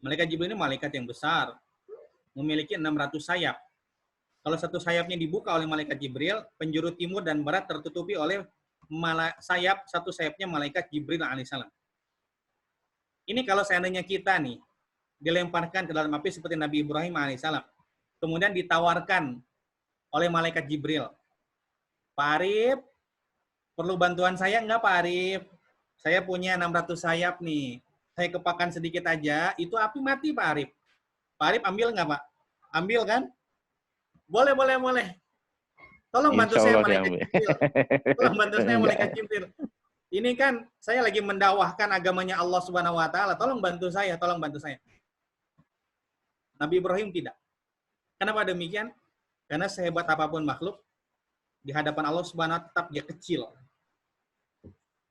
Malaikat Jibril ini malaikat yang besar, memiliki 600 sayap. Kalau satu sayapnya dibuka oleh malaikat Jibril, penjuru timur dan barat tertutupi oleh satu sayapnya malaikat Jibril alaihissalam. Ini kalau seandainya kita nih dilemparkan ke dalam api seperti Nabi Ibrahim alaihissalam, kemudian ditawarkan oleh malaikat Jibril, Pak Arif, perlu bantuan saya enggak Pak Arif? Saya punya 600 sayap nih. Saya kepakan sedikit aja, itu api mati Pak Arif. Pak Arif ambil enggak Pak? Ambil kan? Boleh, boleh, boleh. Tolong bantu saya malaikat Jibril. Tolong bantu saya malaikat Jibril. Ini kan saya lagi mendakwahkan agamanya Allah Subhanahu wa taala. Tolong bantu saya, tolong bantu saya. Nabi Ibrahim tidak. Kenapa demikian? Karena sehebat apapun makhluk, di hadapan Allah Subhanahu wa taala tetap dia kecil.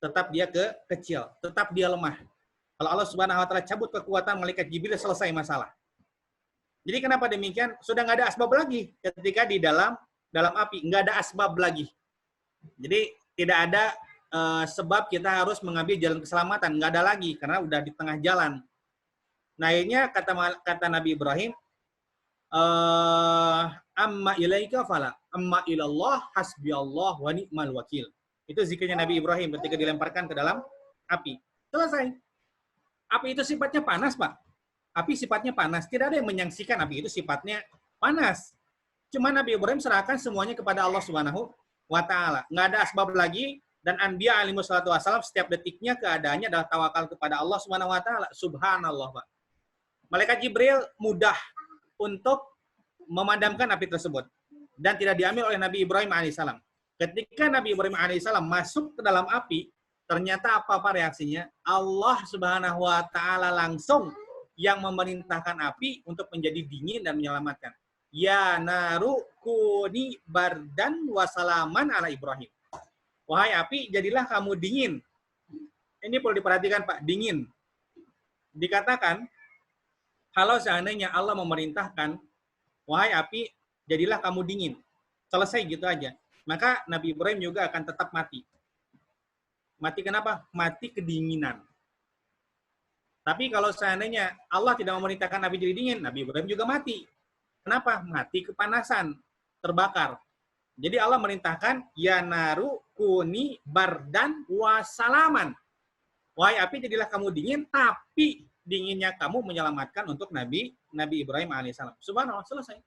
Tetap dia kecil, tetap dia lemah. Kalau Allah Subhanahu wa taala cabut kekuatan malaikat Jibril, selesai masalah. Jadi kenapa demikian? Sudah nggak ada asbab lagi ketika di dalam api, nggak ada asbab lagi. Jadi tidak ada sebab kita harus mengambil jalan keselamatan, nggak ada lagi karena udah di tengah jalan. Nah, akhirnya kata Nabi Ibrahim, amma ilaika fala, amma ilallah hasbiyallah wa ni'mal wakil. Itu zikirnya Nabi Ibrahim ketika dilemparkan ke dalam api. Selesai. Api itu sifatnya panas, Pak. Api sifatnya panas. Tidak ada yang menyaksikan api itu sifatnya panas. Cuma Nabi Ibrahim serahkan semuanya kepada Allah Subhanahu wa taala. Nggak ada asbab lagi, dan Anbiya alaihi wassalatu wassalam setiap detiknya keadaannya adalah tawakal kepada Allah Subhanahu wa taala. Subhanallah, Pak. Malaikat Jibril mudah untuk memadamkan api tersebut dan tidak diambil oleh Nabi Ibrahim alaihissalam. Ketika Nabi Ibrahim alaihissalam masuk ke dalam api, ternyata apa reaksinya? Allah Subhanahu wa taala langsung yang memerintahkan api untuk menjadi dingin dan menyelamatkan. Ya naru kuni bardan wasalaman ala Ibrahim. Wahai api, jadilah kamu dingin. Ini perlu diperhatikan, Pak, dingin. Dikatakan, kalau seandainya Allah memerintahkan, wahai api, jadilah kamu dingin. Selesai gitu aja. Maka Nabi Ibrahim juga akan tetap mati. Mati kenapa? Mati kedinginan. Tapi kalau seandainya Allah tidak memerintahkan Nabi jadi dingin, Nabi Ibrahim juga mati. Kenapa? Mati kepanasan, terbakar. Jadi Allah merintahkan, ya naru kuni bardan wasalaman. Wahai api, jadilah kamu dingin, tapi dinginnya kamu menyelamatkan untuk Nabi Ibrahim alaihissalam. Subhanallah, selesai.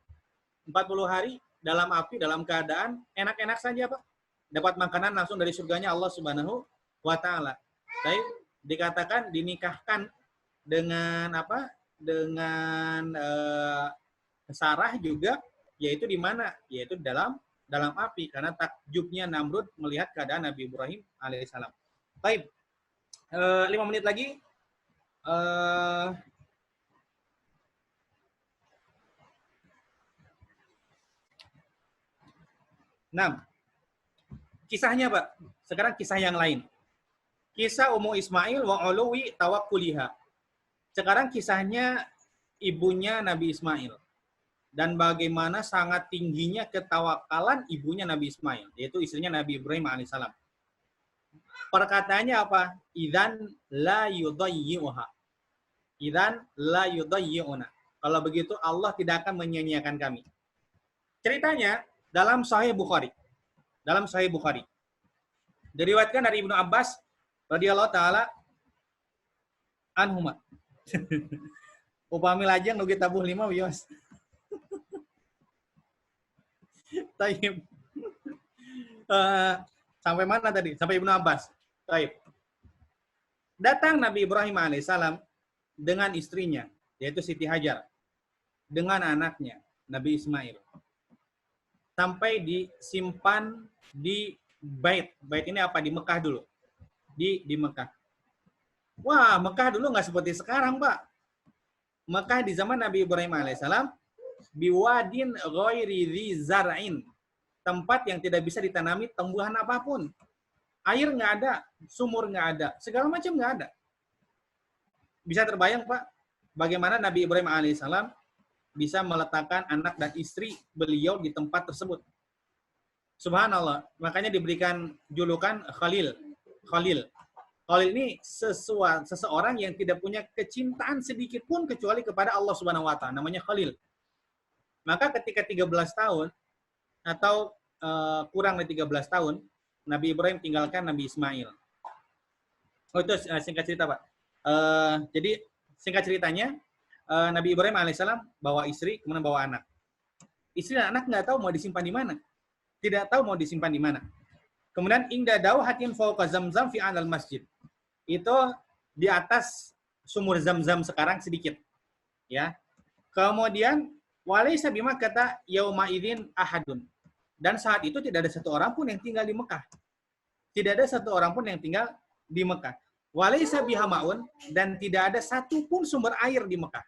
40 hari dalam api, dalam keadaan enak-enak saja, Pak. Dapat makanan langsung dari surganya Allah Subhanahu wa taala. Tapi dikatakan dinikahkan dengan apa? Dengan Sarah juga, yaitu di mana? Yaitu dalam api, karena takjubnya Namrud melihat keadaan Nabi Ibrahim alaihissalam. Baik, 5 menit lagi. Kisahnya, Pak. Sekarang kisah yang lain. Kisah Ummu Ismail wa uluwi tawakkuliha. Sekarang kisahnya ibunya Nabi Ismail. Dan bagaimana sangat tingginya ketawakalan ibunya Nabi Ismail, yaitu istrinya Nabi Ibrahim alaihissalam. Perkataannya apa? Idzan la yudayyi'uha. Idzan la yudayyi'una. Kalau begitu Allah tidak akan menyia-nyiakan kami. Ceritanya dalam Sahih Bukhari. Dalam Sahih Bukhari. Diriwayatkan dari Ibnu Abbas radhiyallahu taala anhuma. Upami lajeng nugi tabuh 5 wios. Taib. Sampai mana tadi? Sampai Ibnu Abbas. Taib. Datang Nabi Ibrahim alaihissalam dengan istrinya, yaitu Siti Hajar, dengan anaknya, Nabi Ismail. Sampai disimpan di Bait. Bait ini apa? Di Mekah dulu. Di Mekah. Wah, Mekah dulu nggak seperti sekarang, Pak. Mekah di zaman Nabi Ibrahim alaihissalam, biwadin ghairi dzi zar'in, tempat yang tidak bisa ditanami tumbuhan apapun. Air nggak ada, sumur nggak ada, segala macam nggak ada. Bisa terbayang, Pak, bagaimana Nabi Ibrahim alaihissalam bisa meletakkan anak dan istri beliau di tempat tersebut. Subhanallah, makanya diberikan julukan Khalil. Khalil. Khalil ini seseorang yang tidak punya kecintaan sedikit pun kecuali kepada Allah Subhanahu wa taala, namanya Khalil. Maka ketika 13 tahun atau kurang dari 13 tahun, Nabi Ibrahim tinggalkan Nabi Ismail. Oh itu singkat cerita Pak. Jadi singkat ceritanya, Nabi Ibrahim alaihissalam bawa istri, kemudian bawa anak. Istri dan anak nggak tahu mau disimpan di mana. Tidak tahu mau disimpan di mana. Kemudian inda hatin fauqa zamzam fi alal masjid. Itu di atas sumur Zam-Zam sekarang sedikit. Ya. Kemudian walaysa bima kata yauma idzin ahadun. Dan saat itu tidak ada satu orang pun yang tinggal di Mekah. Tidak ada satu orang pun yang tinggal di Mekah. Walaysa biha ma'un, dan tidak ada satu pun sumber air di Mekah.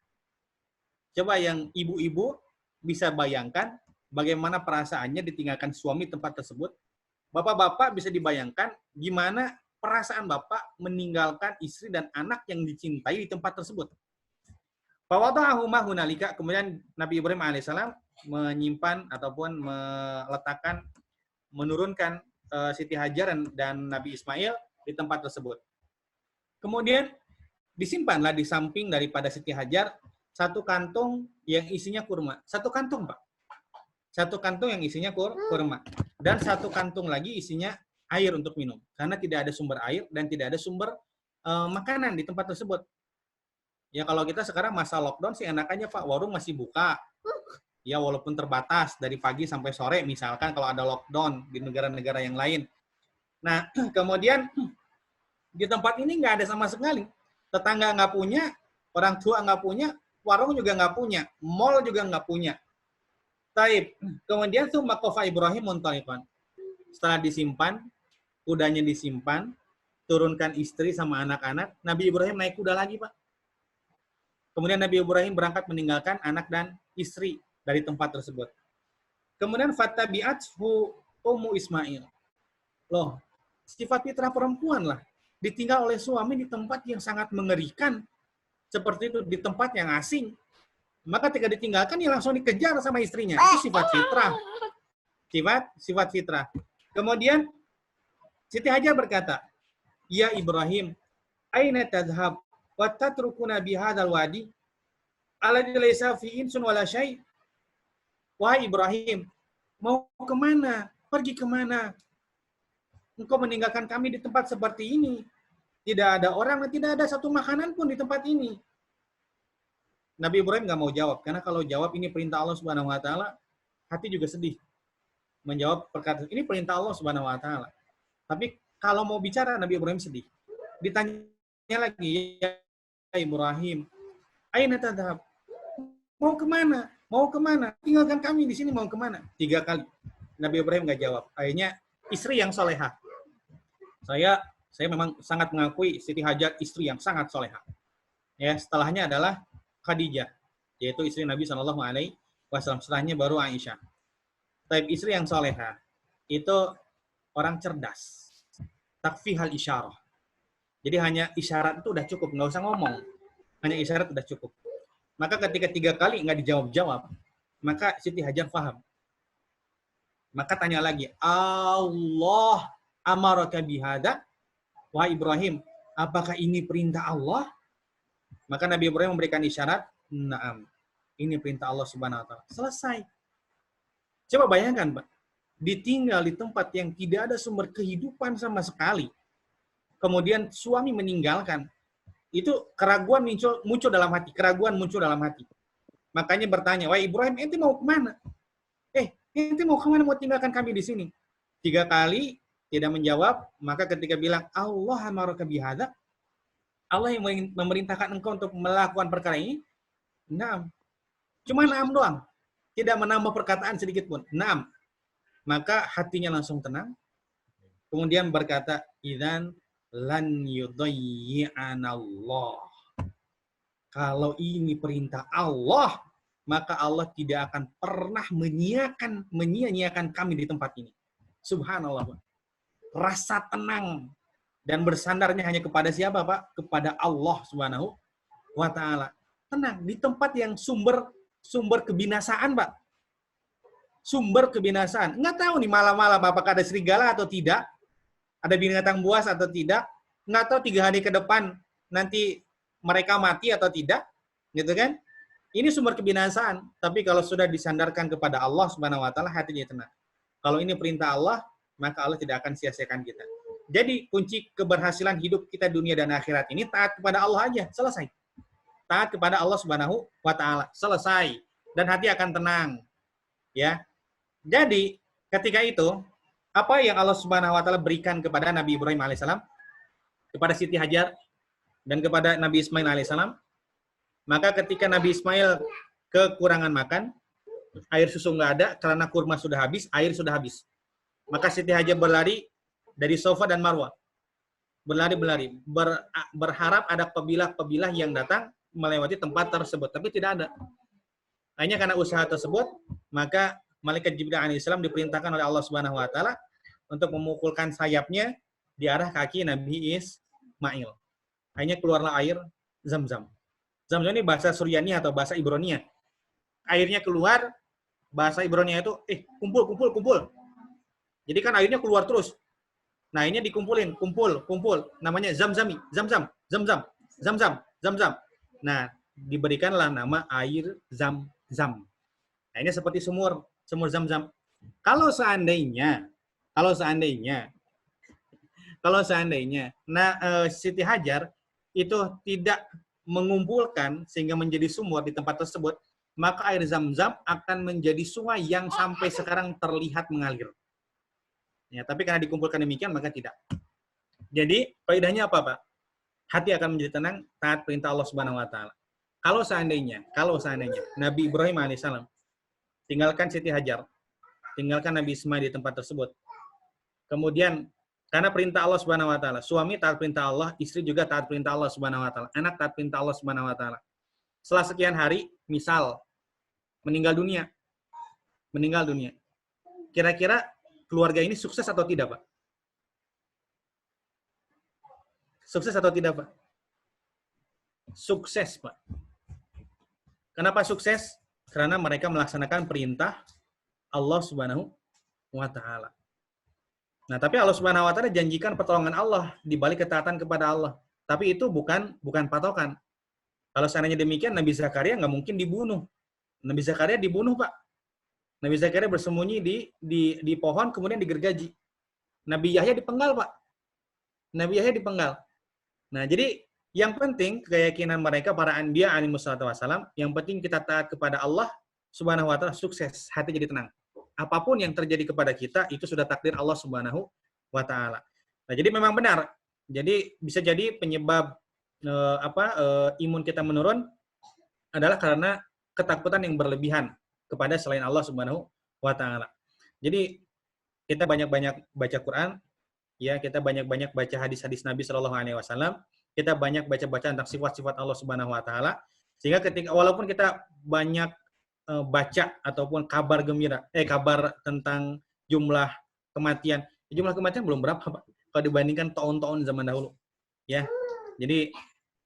Coba yang ibu-ibu bisa bayangkan bagaimana perasaannya ditinggalkan suami tempat tersebut. Bapak-bapak bisa dibayangkan gimana perasaan bapak meninggalkan istri dan anak yang dicintai di tempat tersebut. Fawada'ahuma hunalika, kemudian Nabi Ibrahim alaihissalam menyimpan ataupun meletakkan, menurunkan Siti Hajar dan Nabi Ismail di tempat tersebut. Kemudian disimpanlah di samping daripada Siti Hajar satu kantung yang isinya kurma. Satu kantung, Pak. Satu kantung yang isinya kurma. Dan satu kantung lagi isinya air untuk minum. Karena tidak ada sumber air dan tidak ada sumber makanan di tempat tersebut. Ya kalau kita sekarang masa lockdown sih enakannya Pak, warung masih buka. Ya walaupun terbatas dari pagi sampai sore misalkan kalau ada lockdown di negara-negara yang lain. Nah kemudian di tempat ini nggak ada sama sekali. Tetangga nggak punya, orang tua nggak punya, warung juga nggak punya, mall juga nggak punya. Taib. Kemudian tuh makofa Ibrahim muntaliqan. Setelah disimpan, kudanya disimpan, turunkan istri sama anak-anak, Nabi Ibrahim naik kuda lagi, Pak. Kemudian Nabi Ibrahim berangkat meninggalkan anak dan istri dari tempat tersebut. Kemudian fatabi'athu ummu Ismail. Loh, sifat fitrah perempuan lah. Ditinggal oleh suami di tempat yang sangat mengerikan. Seperti itu, di tempat yang asing. Maka ketika ditinggalkan, dia langsung dikejar sama istrinya. Itu sifat fitrah. Sifat fitrah. Kemudian, Siti Hajar berkata, Ya Ibrahim, aina tadhhab wa tatrukuna bihadzal wadi alladzi laysa fi insun wala syai'. Wahai Ibrahim, mau kemana? Pergi kemana? Engkau meninggalkan kami di tempat seperti ini. Tidak ada orang dan tidak ada satu makanan pun di tempat ini. Nabi Ibrahim nggak mau jawab. Karena kalau jawab ini perintah Allah Subhanahu wa taala, hati juga sedih. Menjawab perkataan ini perintah Allah Subhanahu wa taala. Tapi kalau mau bicara Nabi Ibrahim sedih. Ditanya lagi, ya Ibrahim, aina tadhhab? Mau kemana? Mau kemana? Tinggalkan kami di sini, mau kemana? 3 kali. Nabi Ibrahim nggak jawab. Akhirnya istri yang solehah. Saya memang sangat mengakui Siti Hajar istri yang sangat solehah. Ya, setelahnya adalah Khadijah, yaitu istri Nabi Shallallahu Alaihi Wasallam. Setelahnya baru Aisyah. Tapi istri yang solehah itu orang cerdas. Takfihal isyarah. Jadi hanya isyarat itu udah cukup, nggak usah ngomong. Hanya isyarat udah cukup. Maka ketika 3 kali nggak dijawab-jawab, maka Siti Hajar paham. Maka tanya lagi, Allah amaraka bihada? Wahai Ibrahim, apakah ini perintah Allah? Maka Nabi Ibrahim memberikan isyarat, na'am. Ini perintah Allah Subhanahu wa taala. Selesai. Coba bayangkan, Pak. Ditinggal di tempat yang tidak ada sumber kehidupan sama sekali. Kemudian suami meninggalkan. Itu keraguan muncul dalam hati. Keraguan muncul dalam hati. Makanya bertanya, wahai Ibrahim, ente mau kemana? Ente mau kemana, mau tinggalkan kami di sini? 3 kali tidak menjawab, maka ketika bilang Allah amaraka bihadza, Allah yang memerintahkan engkau untuk melakukan perkara ini, naam. Cuma naam doang. Tidak menambah perkataan sedikit pun. Naam. Maka hatinya langsung tenang. Kemudian berkata, idzan lan yudayyi'anallah. Kalau ini perintah Allah, maka Allah tidak akan pernah menyia-nyiakan kami di tempat ini. Subhanallah. Rasa tenang dan bersandarnya hanya kepada siapa, Pak? Kepada Allah Subhanahu wa taala. Tenang di tempat yang sumber kebinasaan, Pak. Sumber kebinasaan. Nggak tahu nih malam-malam apakah ada serigala atau tidak, ada binatang buas atau tidak, nggak tahu 3 hari ke depan nanti mereka mati atau tidak, gitu kan? Ini sumber kebinasaan. Tapi kalau sudah disandarkan kepada Allah Subhanahu wa taala, hatinya tenang. Kalau ini perintah Allah, maka Allah tidak akan sia-siakan kita. Jadi kunci keberhasilan hidup kita dunia dan akhirat ini taat kepada Allah aja, selesai. Taat kepada Allah Subhanahu wa taala, selesai. Dan hati akan tenang. Ya. Jadi, ketika itu apa yang Allah Subhanahu wa taala berikan kepada Nabi Ibrahim alaihissalam, kepada Siti Hajar dan kepada Nabi Ismail alaihissalam, maka ketika Nabi Ismail kekurangan makan, air susu nggak ada karena kurma sudah habis, air sudah habis. Maka Siti Hajar berlari dari Safa dan Marwah. Berlari-berlari, berharap ada pebilah-pebilah yang datang melewati tempat tersebut, tapi tidak ada. Hanya karena usaha tersebut, maka malaikat Jibril alaihissalam diperintahkan oleh Allah Subhanahu wa taala untuk memukulkan sayapnya di arah kaki Nabi Ismail. Hanya keluarlah air Zam-Zam. Zam-Zam ini bahasa Suryani atau bahasa Ibronia. Airnya keluar, bahasa Ibronia itu kumpul. Jadi kan airnya keluar terus. Nah, ini dikumpulin, kumpul. Namanya Zam-Zam. Nah, diberikanlah nama air Zam-Zam. Nah, ini seperti sumur Zam-Zam. Kalau seandainya Siti Hajar itu tidak mengumpulkan sehingga menjadi sumur di tempat tersebut, maka air Zam-Zam akan menjadi sungai yang sampai sekarang terlihat mengalir. Ya, tapi karena dikumpulkan demikian maka tidak. Jadi faedahnya apa, Pak? Hati akan menjadi tenang taat perintah Allah Subhanahu wa taala. Kalau seandainya Nabi Ibrahim alaihissalam tinggalkan Siti Hajar, tinggalkan Nabi Ismail di tempat tersebut. Kemudian karena perintah Allah Subhanahu wa taala, suami taat perintah Allah, istri juga taat perintah Allah Subhanahu wa taala, anak taat perintah Allah Subhanahu wa taala. Setelah sekian hari, misal meninggal dunia. Kira-kira keluarga ini sukses atau tidak, Pak? Sukses atau tidak, Pak? Sukses, Pak. Kenapa sukses? Karena mereka melaksanakan perintah Allah Subhanahu wa taala. Nah, tapi Allah Subhanahu wa taala janjikan pertolongan Allah di balik ketaatan kepada Allah. Tapi itu bukan patokan. Kalau seandainya demikian, Nabi Zakaria nggak mungkin dibunuh. Nabi Zakaria dibunuh, Pak. Nabi Zakaria bersembunyi di pohon, kemudian digergaji. Nabi Yahya dipenggal, Pak. Nabi Yahya dipenggal. Nah, jadi yang penting keyakinan mereka para anbiya alaihi wassalatu wassalam, yang penting kita taat kepada Allah Subhanahu wa taala, sukses, hati jadi tenang. Apapun yang terjadi kepada kita itu sudah takdir Allah Subhanahu wa taala. Nah, jadi memang benar. Jadi bisa jadi penyebab imun kita menurun adalah karena ketakutan yang berlebihan kepada selain Allah Subhanahu wa taala. Jadi kita banyak-banyak baca Quran, ya, kita banyak-banyak baca hadis-hadis Nabi Shallallahu alaihi wasallam, kita banyak baca-baca tentang sifat-sifat Allah Subhanahu wa taala, sehingga ketika walaupun kita banyak baca ataupun kabar gembira, kabar tentang jumlah kematian belum berapa, Pak, kalau dibandingkan tahun-tahun zaman dahulu. Ya. Jadi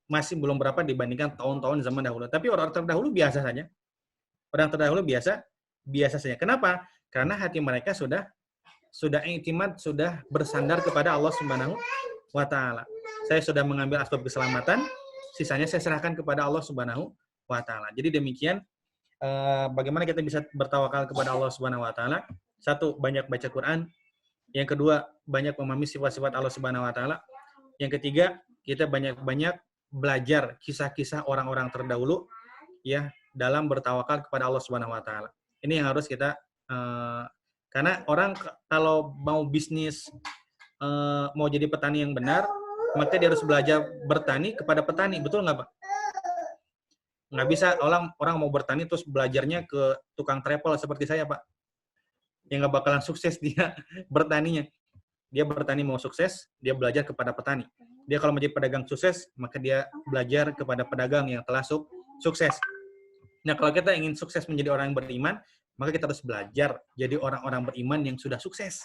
masih belum berapa dibandingkan tahun-tahun zaman dahulu. Tapi orang terdahulu biasa saja. Orang terdahulu biasa saja. Kenapa? Karena hati mereka sudah i'timad, sudah bersandar kepada Allah Subhanahu wa taala. Saya sudah mengambil asbab keselamatan, sisanya saya serahkan kepada Allah Subhanahu wa taala. Jadi demikian bagaimana kita bisa bertawakal kepada Allah Subhanahu wa taala. Satu, banyak baca Quran. Yang kedua, banyak memahami sifat-sifat Allah Subhanahu wa taala. Yang ketiga, kita banyak-banyak belajar kisah-kisah orang-orang terdahulu ya dalam bertawakal kepada Allah Subhanahu wa taala. Ini yang harus kita karena orang kalau mau bisnis mau jadi petani yang benar, maka dia harus belajar bertani kepada petani, betul nggak, Pak? Nggak bisa orang mau bertani terus belajarnya ke tukang travel seperti saya, Pak. Yang nggak bakalan sukses dia bertaninya. Dia bertani mau sukses, dia belajar kepada petani. Dia kalau menjadi pedagang sukses, maka dia belajar kepada pedagang yang telah sukses. Nah, kalau kita ingin sukses menjadi orang yang beriman, maka kita harus belajar jadi orang-orang beriman yang sudah sukses.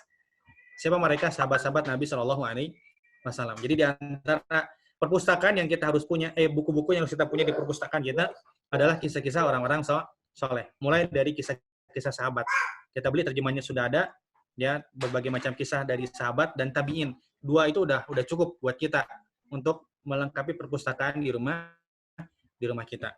Siapa mereka? Sahabat-sahabat Nabi Shallallahu alaihi wasallam. Jadi di antara perpustakaan yang kita harus punya, buku-buku yang kita punya di perpustakaan kita adalah kisah-kisah orang-orang soleh. Mulai dari kisah-kisah sahabat. Kita beli terjemahnya sudah ada, ya, berbagai macam kisah dari sahabat dan tabi'in. Dua itu udah cukup buat kita. untuk melengkapi perpustakaan di rumah kita.